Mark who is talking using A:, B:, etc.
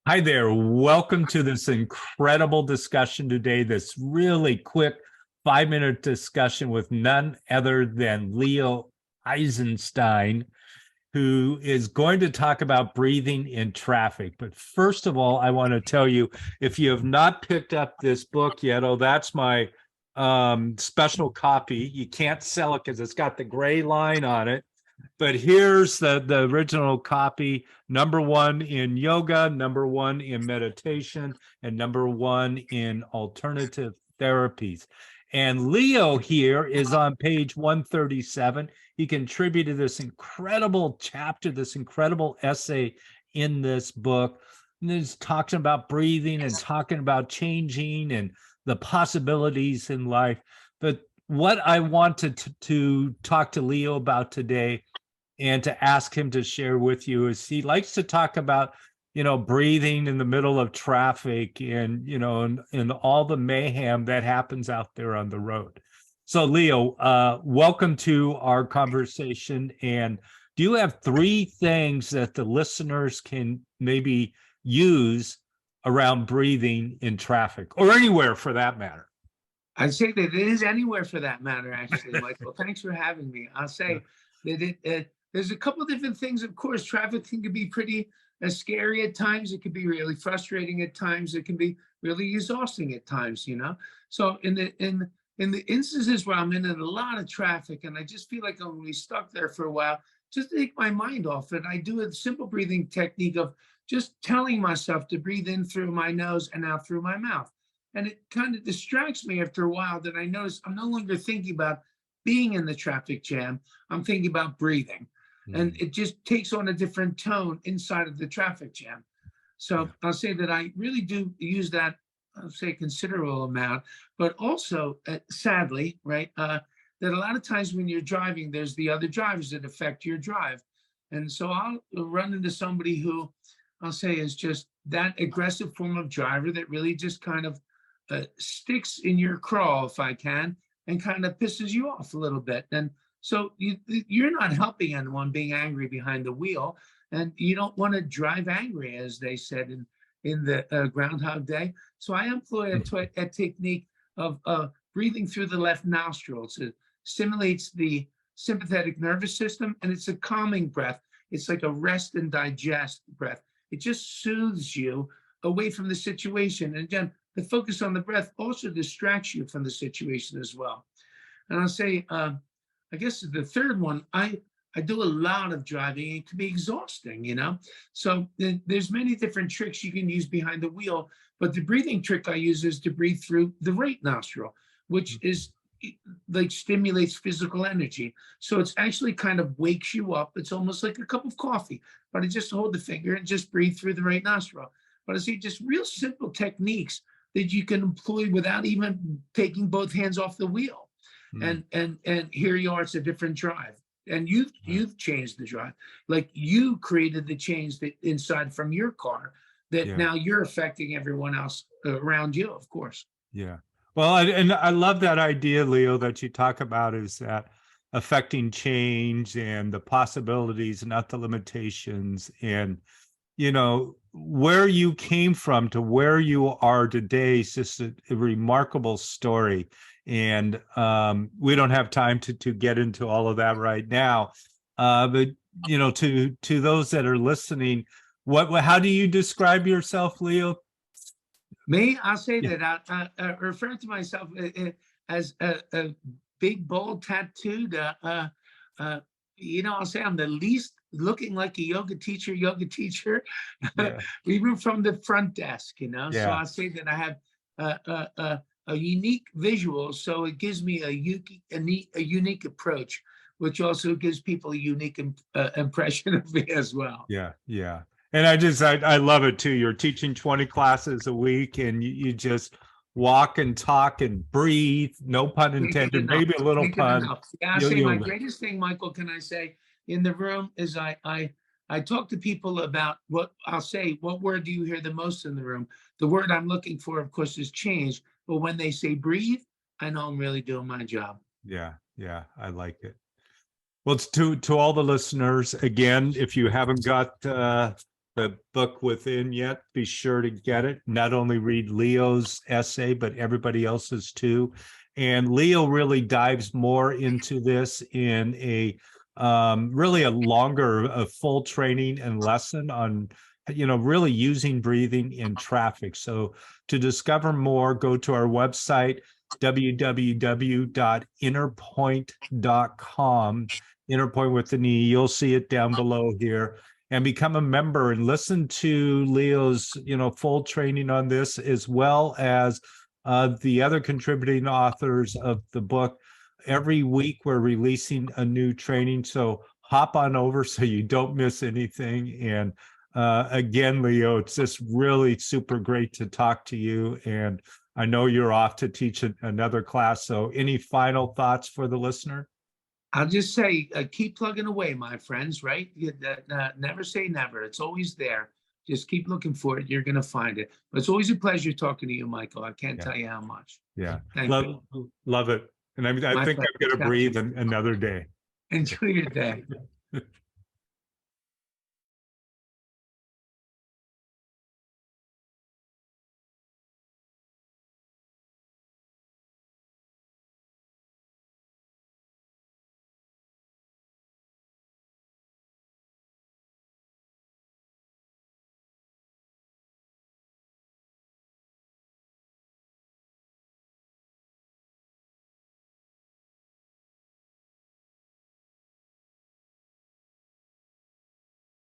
A: Hi there. Welcome to this incredible discussion today. This really quick 5-minute discussion with none other than Leo Eisenstein, who is going to talk about breathing in traffic. But first of all, I want to tell you, if you have not picked up this book yet, that's my special copy. You can't sell it because it's got the gray line on it. But here's the original copy, #1 in yoga, #1 in meditation, and #1 in alternative therapies. And Leo here is on page 137. He contributed this incredible chapter, this incredible essay in this book. And he's talking about breathing and talking about changing and the possibilities in life. But what I wanted to talk to Leo about today and to ask him to share with you is he likes to talk about, breathing in the middle of traffic and, and all the mayhem that happens out there on the road. So Leo, welcome to our conversation. And do you have 3 things that the listeners can maybe use around breathing in traffic or anywhere for that matter?
B: I'd say that it is anywhere for that matter, actually, Michael. Thanks for having me. I'll say that there's a couple of different things. Of course, trafficking can be pretty scary at times. It can be really frustrating at times. It can be really exhausting at times, So in the instances where I'm in a lot of traffic and I just feel like I'm going to be stuck there for a while, just to take my mind off it, I do a simple breathing technique of just telling myself to breathe in through my nose and out through my mouth. And it kind of distracts me after a while that I notice I'm no longer thinking about being in the traffic jam. I'm thinking about breathing. And it just takes on a different tone inside of the traffic jam. So I'll say that I really do use that, I'll say a considerable amount, but also sadly, right, that a lot of times when you're driving, there's the other drivers that affect your drive. And so I'll run into somebody who I'll say is just that aggressive form of driver that really just kind of sticks in your craw, if I can, and kind of pisses you off a little bit. And so you're not helping anyone being angry behind the wheel, and you don't want to drive angry, as they said in the Groundhog Day. So I employ a technique of breathing through the left nostrils. It stimulates the sympathetic nervous system, and it's a calming breath. It's like a rest and digest breath. It just soothes you away from the situation. And again, the focus on the breath also distracts you from the situation as well. And I'll say, I guess the third one, I do a lot of driving. It can be exhausting, So there's many different tricks you can use behind the wheel, but the breathing trick I use is to breathe through the right nostril, which is like stimulates physical energy. So it's actually kind of wakes you up. It's almost like a cup of coffee, but I just hold the finger and just breathe through the right nostril. But I see just real simple techniques that you can employ without even taking both hands off the wheel. And here you are, it's a different drive. And you've changed the drive. Like you created the change that inside from your car that now you're affecting everyone else around you, of course.
A: Yeah. Well, I love that idea, Leo, that you talk about is that affecting change and the possibilities, not the limitations. And, where you came from to where you are today is just a remarkable story. And we don't have time to get into all of that right now. But, to those that are listening, how do you describe yourself, Leo?
B: Me, I'll say that I refer to myself as a big, bold, tattooed, I'll say I'm the least looking like a yoga teacher, even from the front desk, So I'll say that I have a unique visual, so it gives me a unique approach, which also gives people a unique impression of me as well.
A: Yeah. And I love it too. You're teaching 20 classes a week and you just walk and talk and breathe, no pun intended, maybe a little pun.
B: Yeah, I say my greatest thing, Michael, can I say, in the room is I talk to people about what word do you hear the most in the room? The word I'm looking for, of course, is change. But when they say breathe, I know I'm really doing my job.
A: Yeah, I like it. Well, it's to all the listeners, again, if you haven't got the book within yet, be sure to get it. Not only read Leo's essay, but everybody else's too. And Leo really dives more into this in a really a longer, a full training and lesson on, really using breathing in traffic. So to discover more, go to our website, www.innerpoint.com, Innerpoint with the knee. You'll see it down below here, and become a member and listen to Leo's, full training on this, as well as the other contributing authors of the book. Every week we're releasing a new training, so hop on over so you don't miss anything. And again, Leo, it's just really super great to talk to you. And I know you're off to teach another class. So any final thoughts for the listener?
B: I'll just say, keep plugging away, my friends, right? Never say never. It's always there. Just keep looking for it. You're going to find it. But it's always a pleasure talking to you, Michael. I can't tell you how much.
A: Yeah.
B: Thank you.
A: Love it. And I think I'm going to breathe another day.
B: Enjoy your day.